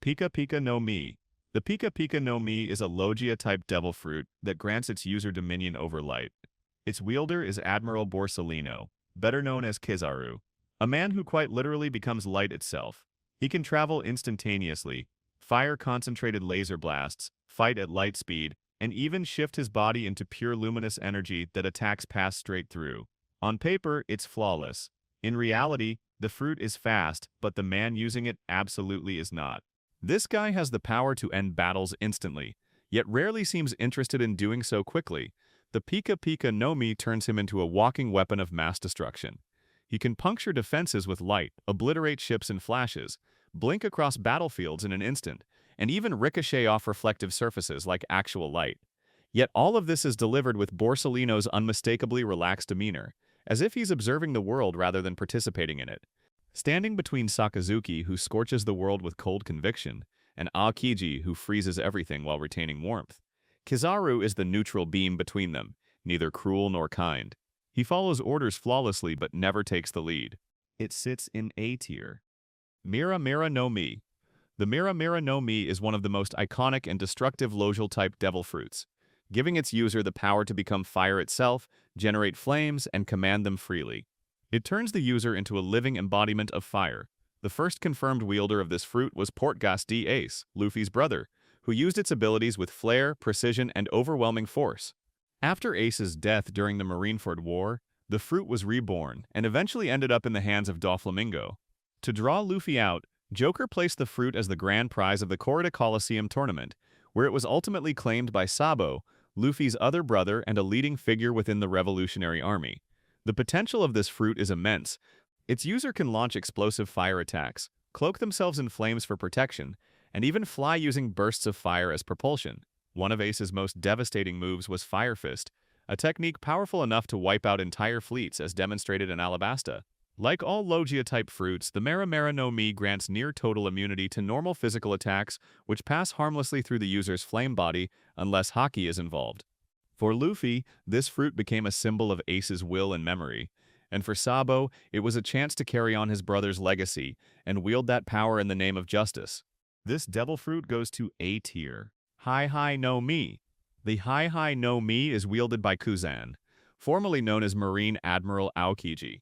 Pika Pika no Mi. The Pika Pika no Mi is a Logia-type devil fruit that grants its user dominion over light. Its wielder is Admiral Borsalino, better known as Kizaru, a man who quite literally becomes light itself. He can travel instantaneously, fire concentrated laser blasts, fight at light speed, and even shift his body into pure luminous energy that attacks pass straight through. On paper, it's flawless. In reality, the fruit is fast, but the man using it absolutely is not. This guy has the power to end battles instantly, yet rarely seems interested in doing so quickly. The Pika Pika no Mi turns him into a walking weapon of mass destruction. He can puncture defenses with light, obliterate ships in flashes, blink across battlefields in an instant, and even ricochet off reflective surfaces like actual light. Yet all of this is delivered with Borsalino's unmistakably relaxed demeanor, as if he's observing the world rather than participating in it. Standing between Sakazuki, who scorches the world with cold conviction, and Aokiji, who freezes everything while retaining warmth, Kizaru is the neutral beam between them, neither cruel nor kind. He follows orders flawlessly but never takes the lead. It sits in A tier. Mira Mira no Mi. The Mira Mira no Mi is one of the most iconic and destructive Logia-type devil fruits, giving its user the power to become fire itself, generate flames, and command them freely. It turns the user into a living embodiment of fire. The first confirmed wielder of this fruit was Portgas D. Ace, Luffy's brother, who used its abilities with flair, precision, and overwhelming force. After Ace's death during the Marineford War, the fruit was reborn and eventually ended up in the hands of Doflamingo. To draw Luffy out, Joker placed the fruit as the grand prize of the Corrida Coliseum tournament, where it was ultimately claimed by Sabo, Luffy's other brother and a leading figure within the Revolutionary Army. The potential of this fruit is immense. Its user can launch explosive fire attacks, cloak themselves in flames for protection, and even fly using bursts of fire as propulsion. One of Ace's most devastating moves was Fire Fist, a technique powerful enough to wipe out entire fleets as demonstrated in Alabasta. Like all Logia-type fruits, the Mera Mera no Mi grants near-total immunity to normal physical attacks, which pass harmlessly through the user's flame body unless Haki is involved. For Luffy, this fruit became a symbol of Ace's will and memory, and for Sabo, it was a chance to carry on his brother's legacy and wield that power in the name of justice. This devil fruit goes to A tier. Hi no Mi. The Hi no Mi is wielded by Kuzan, formerly known as Marine Admiral Aokiji.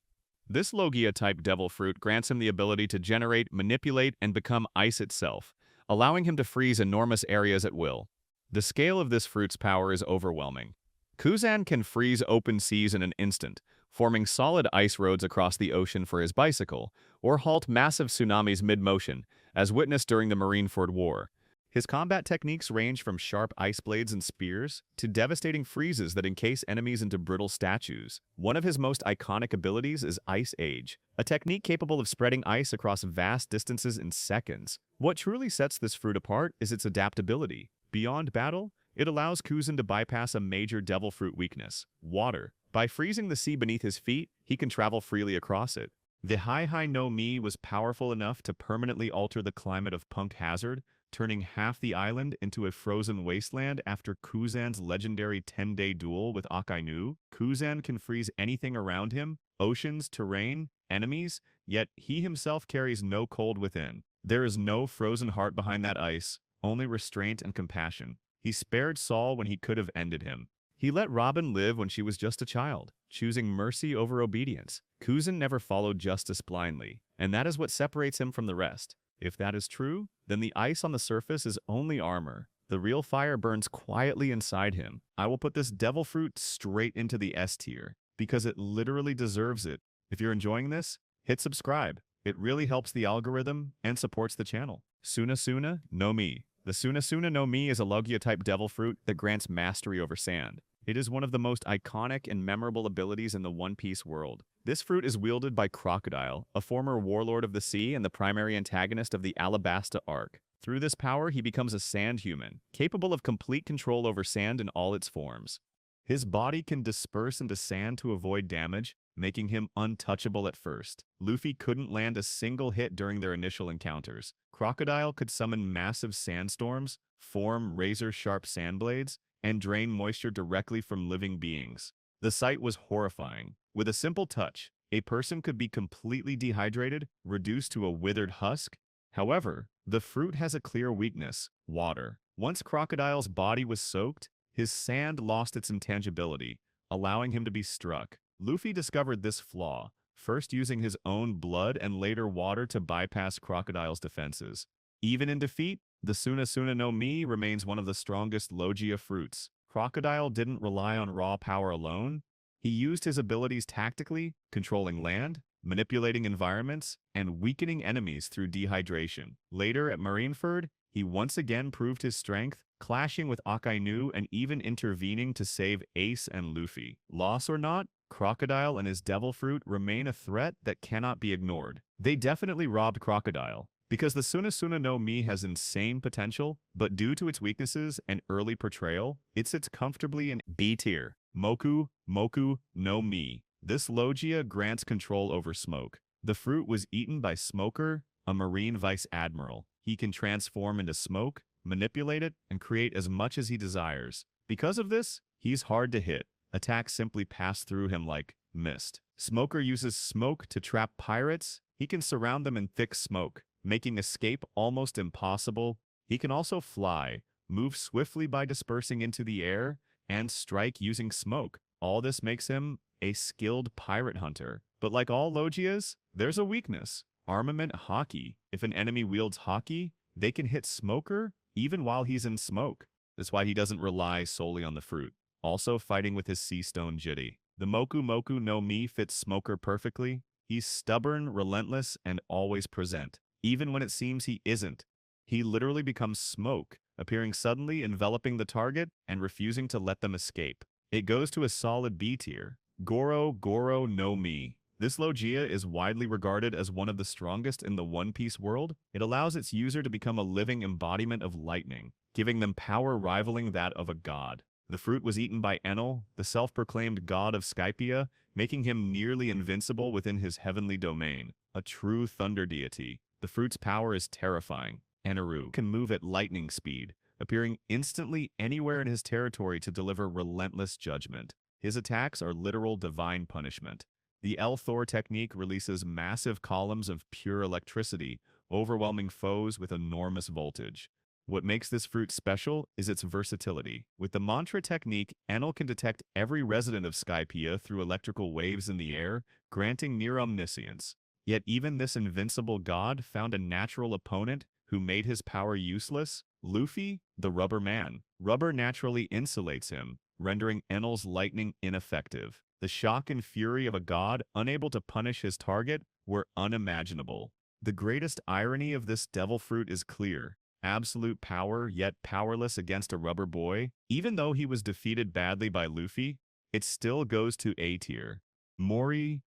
This Logia-type devil fruit grants him the ability to generate, manipulate, and become ice itself, allowing him to freeze enormous areas at will. The scale of this fruit's power is overwhelming. Kuzan can freeze open seas in an instant, forming solid ice roads across the ocean for his bicycle, or halt massive tsunamis mid-motion, as witnessed during the Marineford War. His combat techniques range from sharp ice blades and spears to devastating freezes that encase enemies into brittle statues. One of his most iconic abilities is Ice Age, a technique capable of spreading ice across vast distances in seconds. What truly sets this fruit apart is its adaptability. Beyond battle, it allows Kuzan to bypass a major devil fruit weakness, water. By freezing the sea beneath his feet, he can travel freely across it. The Hi no Mi was powerful enough to permanently alter the climate of Punk Hazard, turning half the island into a frozen wasteland after Kuzan's legendary 10-day duel with Akainu. Kuzan can freeze anything around him, oceans, terrain, enemies, yet he himself carries no cold within. There is no frozen heart behind that ice, only restraint and compassion. He spared Saul when he could have ended him. He let Robin live when she was just a child, choosing mercy over obedience. Kuzan never followed justice blindly, and that is what separates him from the rest. If that is true, then the ice on the surface is only armor. The real fire burns quietly inside him. I will put this devil fruit straight into the S tier, because it literally deserves it. If you're enjoying this, hit subscribe. It really helps the algorithm and supports the channel. Suna no Mi. The Suna no Mi is a Logia-type devil fruit that grants mastery over sand. It is one of the most iconic and memorable abilities in the One Piece world. This fruit is wielded by Crocodile, a former warlord of the sea and the primary antagonist of the Alabasta arc. Through this power, he becomes a sand human, capable of complete control over sand in all its forms. His body can disperse into sand to avoid damage, making him untouchable at first. Luffy couldn't land a single hit during their initial encounters. Crocodile could summon massive sandstorms, form razor-sharp sand blades, and drain moisture directly from living beings. The sight was horrifying. With a simple touch, a person could be completely dehydrated, reduced to a withered husk. However, The fruit has a clear weakness: water. Once Crocodile's body was soaked, his sand lost its intangibility, allowing him to be struck. Luffy discovered this flaw, first using his own blood and later water to bypass Crocodile's defenses. Even in defeat, the Suna Suna no Mi remains one of the strongest Logia fruits. Crocodile didn't rely on raw power alone. He used his abilities tactically, controlling land, manipulating environments, and weakening enemies through dehydration. Later at Marineford, he once again proved his strength, clashing with Akainu and even intervening to save Ace and Luffy. Loss or not, Crocodile and his devil fruit remain a threat that cannot be ignored. They definitely robbed Crocodile, because the Suna Suna no Mi has insane potential, but due to its weaknesses and early portrayal, it sits comfortably in B tier. Moku Moku no Mi. This Logia grants control over smoke. The fruit was eaten by Smoker, a marine vice admiral. He can transform into smoke, manipulate it, and create as much as he desires. Because of this, he's hard to hit. Attacks simply pass through him like mist. Smoker uses smoke to trap pirates. He can surround them in thick smoke, making escape almost impossible. He can also fly, move swiftly by dispersing into the air, and strike using smoke. All this makes him a skilled pirate hunter. But like all Logias, there's a weakness: armament hockey. If an enemy wields hockey, they can hit Smoker even while he's in smoke. That's why he doesn't rely solely on the fruit. Also fighting with his sea stone Jitty. The Moku Moku no Mi fits Smoker perfectly. He's stubborn, relentless, and always present. Even when it seems he isn't, he literally becomes smoke, appearing suddenly, enveloping the target, and refusing to let them escape. It goes to a solid B tier. Goro Goro no Mi. This Logia is widely regarded as one of the strongest in the One Piece world. It allows its user to become a living embodiment of lightning, giving them power rivaling that of a god. The fruit was eaten by Enel, the self-proclaimed god of Skypia, making him nearly invincible within his heavenly domain, a true thunder deity. The fruit's power is terrifying. Eneru can move at lightning speed, appearing instantly anywhere in his territory to deliver relentless judgment. His attacks are literal divine punishment. The L-Thor technique releases massive columns of pure electricity, overwhelming foes with enormous voltage. What makes this fruit special is its versatility. With the mantra technique, Enel can detect every resident of Skypia through electrical waves in the air, granting near omniscience. Yet even this invincible god found a natural opponent who made his power useless: Luffy, the Rubber Man. Rubber naturally insulates him, rendering Enel's lightning ineffective. The shock and fury of a god unable to punish his target were unimaginable. The greatest irony of this devil fruit is clear: absolute power, yet powerless against a rubber boy. Even though he was defeated badly by Luffy, it still goes to A tier. Mori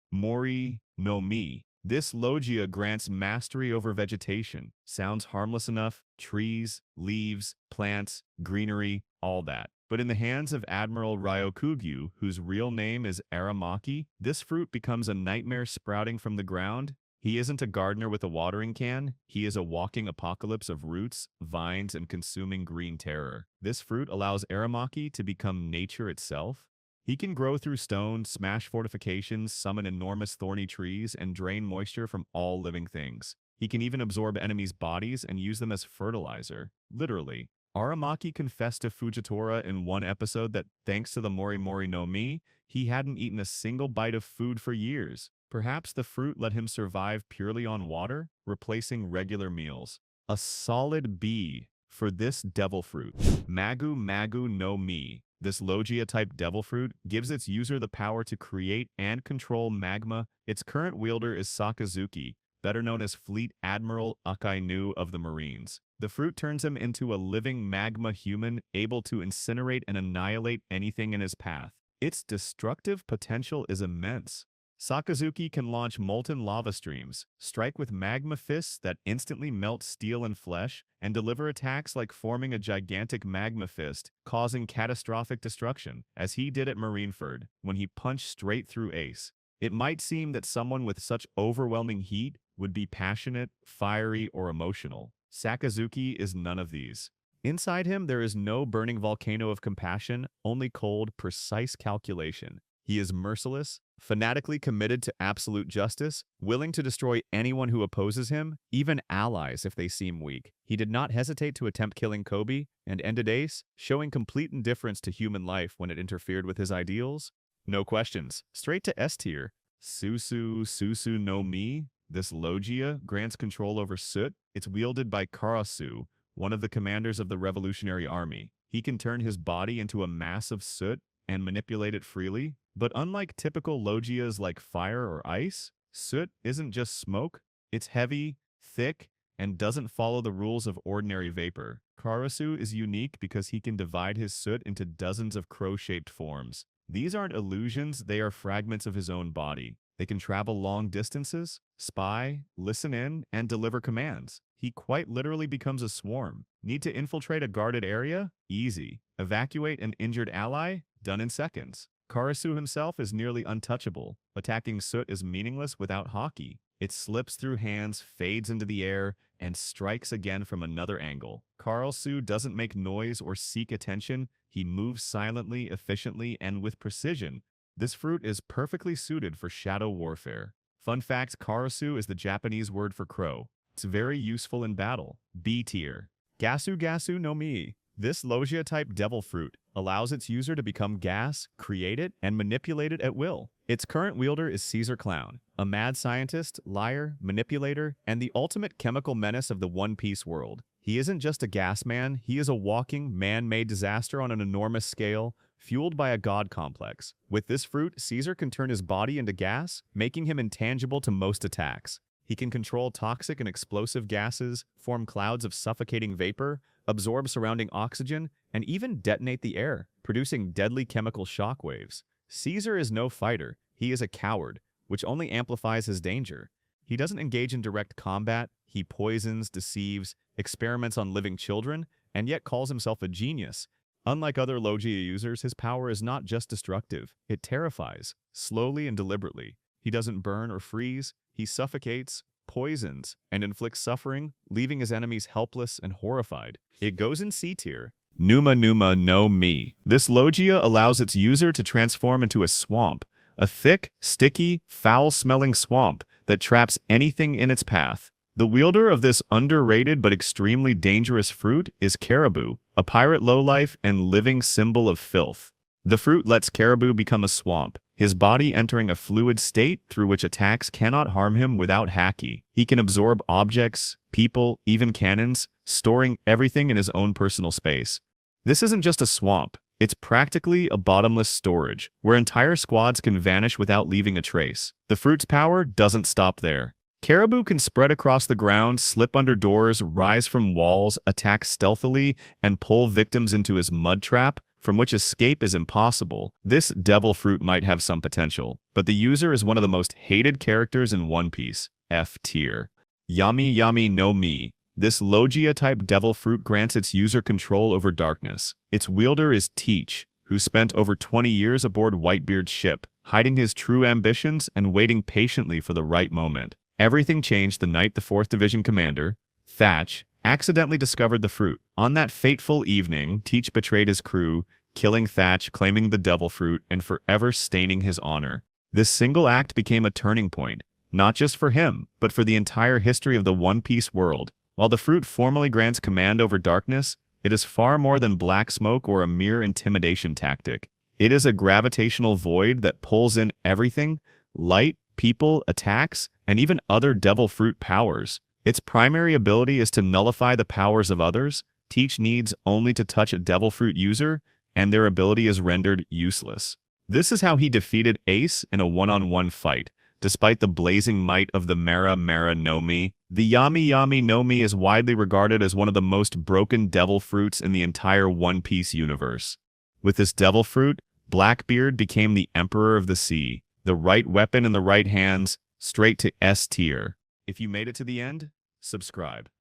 no Mi. This Logia grants mastery over vegetation. Sounds harmless enough: trees, leaves, plants, greenery, all that. But in the hands of Admiral Ryokugyu, whose real name is Aramaki, this fruit becomes a nightmare sprouting from the ground. He isn't a gardener with a watering can. He is a walking apocalypse of roots, vines, and consuming green terror. This fruit allows Aramaki to become nature itself. He can grow through stone, smash fortifications, summon enormous thorny trees, and drain moisture from all living things. He can even absorb enemies' bodies and use them as fertilizer. Literally. Aramaki confessed to Fujitora in one episode that thanks to the Mori no Mi, he hadn't eaten a single bite of food for years. Perhaps the fruit let him survive purely on water, replacing regular meals. A solid B for this devil fruit. Magu no Mi. This Logia-type devil fruit gives its user the power to create and control magma. Its current wielder is Sakazuki, better known as Fleet Admiral Akainu of the Marines. The fruit turns him into a living magma human, able to incinerate and annihilate anything in his path. Its destructive potential is immense. Sakazuki can launch molten lava streams, strike with magma fists that instantly melt steel and flesh, and deliver attacks like forming a gigantic magma fist, causing catastrophic destruction, as he did at Marineford, when he punched straight through Ace. It might seem that someone with such overwhelming heat would be passionate, fiery, or emotional. Sakazuki is none of these. Inside him, there is no burning volcano of compassion, only cold, precise calculation. He is merciless, Fanatically committed to absolute justice, willing to destroy anyone who opposes him, even allies if they seem weak. He did not hesitate to attempt killing Kobe and ended Ace, showing complete indifference to human life when it interfered with his ideals. No questions, straight to S tier. Susu no Mi. This Logia grants control over Soot. It's wielded by Karasu, one of the commanders of the Revolutionary Army. He can turn his body into a mass of soot and manipulate it freely, but unlike typical Logias like fire or ice, soot isn't just smoke, it's heavy, thick, and doesn't follow the rules of ordinary vapor. Karasu is unique because he can divide his soot into dozens of crow-shaped forms. These aren't illusions, they are fragments of his own body. They can travel long distances, spy, listen in, and deliver commands. He quite literally becomes a swarm. Need to infiltrate a guarded area? Easy. Evacuate an injured ally? Done in seconds. Karasu himself is nearly untouchable. Attacking soot is meaningless without hockey. It slips through hands, fades into the air, and strikes again from another angle. Karasu doesn't make noise or seek attention. He moves silently, efficiently, and with precision. This fruit is perfectly suited for shadow warfare. Fun fact, Karasu is the Japanese word for crow. It's very useful in battle. B tier. Gasu no Mi. This Logia-type Devil Fruit allows its user to become gas, create it, and manipulate it at will. Its current wielder is Caesar Clown, a mad scientist, liar, manipulator, and the ultimate chemical menace of the One Piece world. He isn't just a gas man, he is a walking, man-made disaster on an enormous scale, fueled by a god complex. With this fruit, Caesar can turn his body into gas, making him intangible to most attacks. He can control toxic and explosive gases, form clouds of suffocating vapor, absorb surrounding oxygen, and even detonate the air, producing deadly chemical shockwaves. Caesar is no fighter, he is a coward, which only amplifies his danger. He doesn't engage in direct combat, he poisons, deceives, experiments on living children, and yet calls himself a genius. Unlike other Logia users, his power is not just destructive, it terrifies, slowly and deliberately. He doesn't burn or freeze, he suffocates, poisons, and inflicts suffering, leaving his enemies helpless and horrified. It goes in C tier. Numa no Mi. This Logia allows its user to transform into a swamp, a thick, sticky, foul-smelling swamp that traps anything in its path. The wielder of this underrated but extremely dangerous fruit is Caribou, a pirate lowlife and living symbol of filth. The fruit lets Caribou become a swamp, his body entering a fluid state through which attacks cannot harm him without haki. He can absorb objects, people, even cannons, storing everything in his own personal space. This isn't just a swamp, it's practically a bottomless storage, where entire squads can vanish without leaving a trace. The fruit's power doesn't stop there. Caribou can spread across the ground, slip under doors, rise from walls, attack stealthily, and pull victims into his mud trap, from which escape is impossible. This devil fruit might have some potential, but the user is one of the most hated characters in One Piece. F tier. Yami no Mi. This Logia-type devil fruit grants its user control over darkness. Its wielder is Teach, who spent over 20 years aboard Whitebeard's ship, hiding his true ambitions and waiting patiently for the right moment. Everything changed the night the 4th Division commander, Thatch, accidentally discovered the fruit. On that fateful evening, Teach betrayed his crew, killing Thatch, claiming the devil fruit, and forever staining his honor. This single act became a turning point, not just for him, but for the entire history of the One Piece world. While the fruit formally grants command over darkness, it is far more than black smoke or a mere intimidation tactic. It is a gravitational void that pulls in everything: light, people, attacks, and even other devil fruit powers. Its primary ability is to nullify the powers of others. Teach needs only to touch a devil fruit user, and their ability is rendered useless. This is how he defeated Ace in a one-on-one fight. Despite the blazing might of the Mara no Mi, the Yami no Mi is widely regarded as one of the most broken devil fruits in the entire One Piece universe. With this devil fruit, Blackbeard became the Emperor of the Sea. The right weapon in the right hands, straight to S tier. If you made it to the end, subscribe.